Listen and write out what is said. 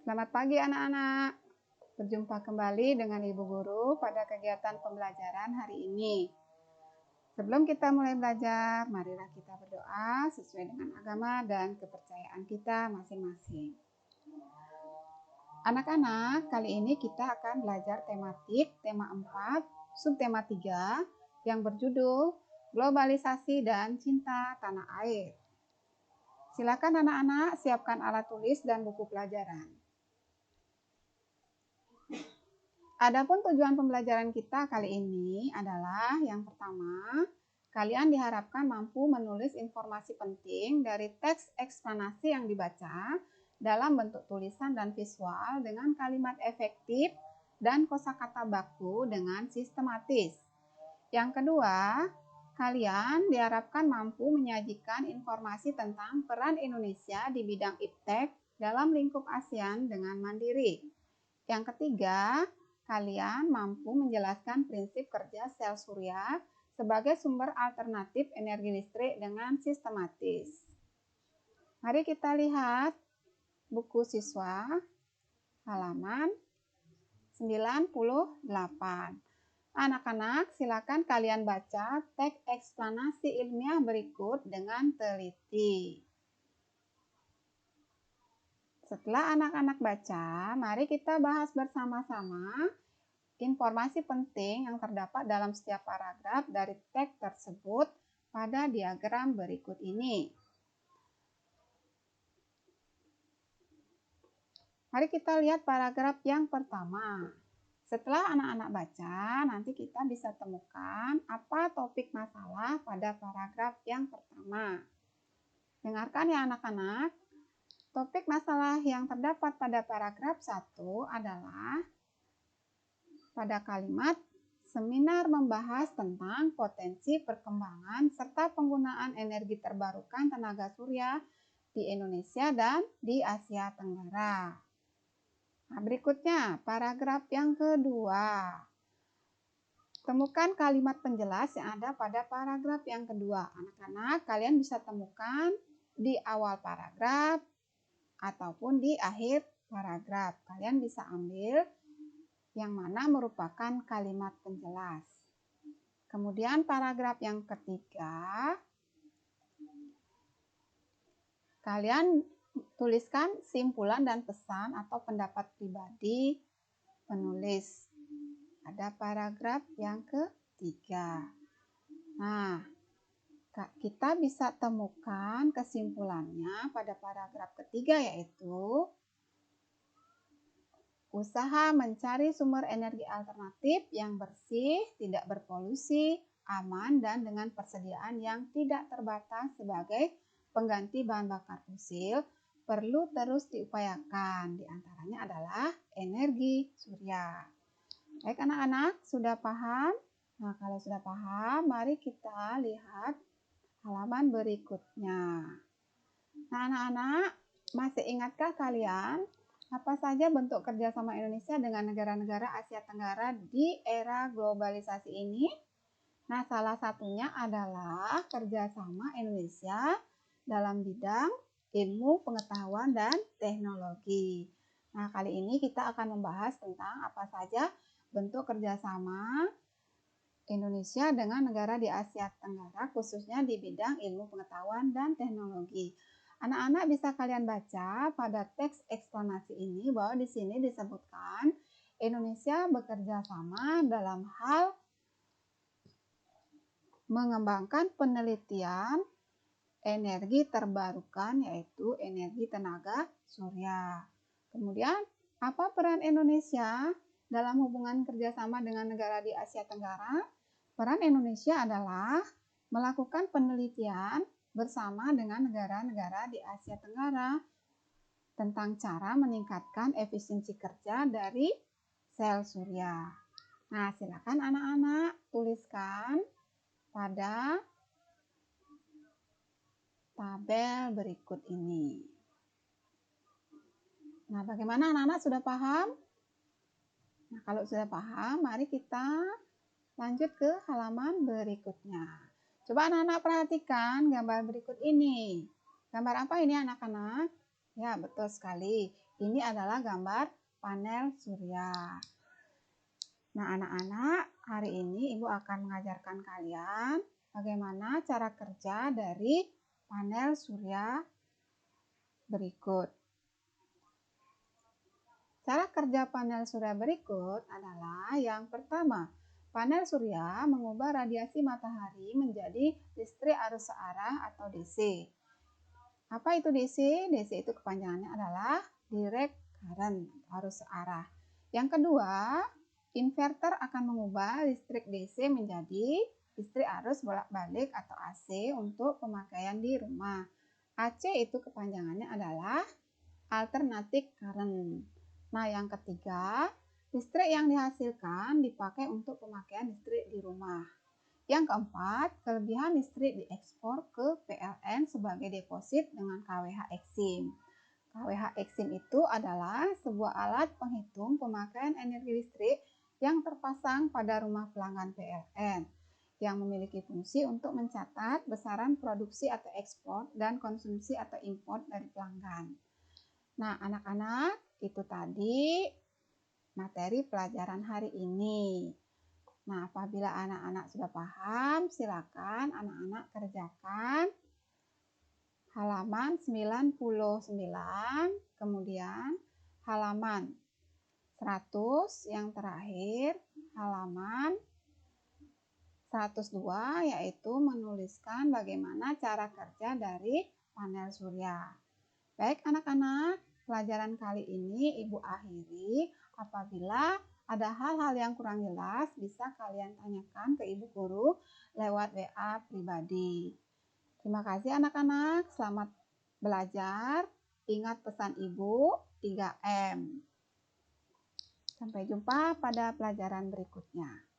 Selamat pagi anak-anak. Berjumpa kembali dengan Ibu Guru pada kegiatan pembelajaran hari ini. Sebelum kita mulai belajar, marilah kita berdoa sesuai dengan agama dan kepercayaan kita masing-masing. Anak-anak, kali ini kita akan belajar tematik tema 4, subtema 3 yang berjudul Globalisasi dan Cinta Tanah Air. Silakan anak-anak siapkan alat tulis dan buku pelajaran. Adapun tujuan pembelajaran kita kali ini adalah yang pertama, kalian diharapkan mampu menulis informasi penting dari teks eksplanasi yang dibaca dalam bentuk tulisan dan visual dengan kalimat efektif dan kosakata baku dengan sistematis. Yang kedua, kalian diharapkan mampu menyajikan informasi tentang peran Indonesia di bidang iptek dalam lingkup ASEAN dengan mandiri. Yang ketiga, kalian mampu menjelaskan prinsip kerja sel surya sebagai sumber alternatif energi listrik dengan sistematis. Mari kita lihat buku siswa halaman 98. Anak-anak, silakan kalian baca teks eksplanasi ilmiah berikut dengan teliti. Setelah anak-anak baca, mari kita bahas bersama-sama informasi penting yang terdapat dalam setiap paragraf dari teks tersebut pada diagram berikut ini. Mari kita lihat paragraf yang pertama. Setelah anak-anak baca, nanti kita bisa temukan apa topik masalah pada paragraf yang pertama. Dengarkan ya anak-anak. Topik masalah yang terdapat pada paragraf 1 adalah pada kalimat seminar membahas tentang potensi perkembangan serta penggunaan energi terbarukan tenaga surya di Indonesia dan di Asia Tenggara. Nah, berikutnya paragraf yang kedua. Temukan kalimat penjelas yang ada pada paragraf yang kedua. Anak-anak, kalian bisa temukan di awal paragraf ataupun di akhir paragraf. Kalian bisa ambil yang mana merupakan kalimat penjelas. Kemudian paragraf yang ketiga, kalian tuliskan simpulan dan pesan atau pendapat pribadi penulis. Ada paragraf yang ketiga. Nah, kita bisa temukan kesimpulannya pada paragraf ketiga, yaitu usaha mencari sumber energi alternatif yang bersih, tidak berpolusi, aman, dan dengan persediaan yang tidak terbatas sebagai pengganti bahan bakar fosil perlu terus diupayakan. Di antaranya adalah energi surya. Baik anak-anak, sudah paham? Nah, kalau sudah paham, mari kita lihat halaman berikutnya. Nah, anak-anak, masih ingatkah kalian apa saja bentuk kerjasama Indonesia dengan negara-negara Asia Tenggara di era globalisasi ini? Nah, salah satunya adalah kerjasama Indonesia dalam bidang ilmu pengetahuan dan teknologi. Nah, kali ini kita akan membahas tentang apa saja bentuk kerjasama Indonesia dengan negara di Asia Tenggara, khususnya di bidang ilmu pengetahuan dan teknologi. Anak-anak bisa kalian baca pada teks eksplanasi ini bahwa di sini disebutkan Indonesia bekerja sama dalam hal mengembangkan penelitian energi terbarukan, yaitu energi tenaga surya. Kemudian, apa peran Indonesia dalam hubungan kerjasama dengan negara di Asia Tenggara? Peran Indonesia adalah melakukan penelitian bersama dengan negara-negara di Asia Tenggara tentang cara meningkatkan efisiensi kerja dari sel surya. Nah, silakan anak-anak tuliskan pada tabel berikut ini. Nah, bagaimana anak-anak sudah paham? Nah, kalau sudah paham, mari kita lanjut ke halaman berikutnya. Coba anak-anak perhatikan gambar berikut ini. Gambar apa ini anak-anak? Ya, betul sekali. Ini adalah gambar panel surya. Nah, anak-anak, hari ini Ibu akan mengajarkan kalian bagaimana cara kerja dari panel surya berikut. Cara kerja panel surya berikut adalah yang pertama, panel surya mengubah radiasi matahari menjadi listrik arus searah atau DC. Apa itu DC? DC itu kepanjangannya adalah direct current, arus searah. Yang kedua, inverter akan mengubah listrik DC menjadi listrik arus bolak-balik atau AC untuk pemakaian di rumah. AC itu kepanjangannya adalah alternating current. Nah, yang ketiga, listrik yang dihasilkan dipakai untuk pemakaian listrik di rumah. Yang keempat, kelebihan listrik diekspor ke PLN sebagai deposit dengan KWH Exim. KWH Exim itu adalah sebuah alat penghitung pemakaian energi listrik yang terpasang pada rumah pelanggan PLN yang memiliki fungsi untuk mencatat besaran produksi atau ekspor dan konsumsi atau impor dari pelanggan. Nah, anak-anak, itu tadi materi pelajaran hari ini. Nah, apabila anak-anak sudah paham, silakan anak-anak kerjakan halaman 99, kemudian halaman 100, yang terakhir halaman 102, yaitu menuliskan bagaimana cara kerja dari panel surya. Baik anak-anak, pelajaran kali ini Ibu akhiri. Apabila ada hal-hal yang kurang jelas, bisa kalian tanyakan ke Ibu Guru lewat WA pribadi. Terima kasih anak-anak, selamat belajar. Ingat pesan Ibu 3M. Sampai jumpa pada pelajaran berikutnya.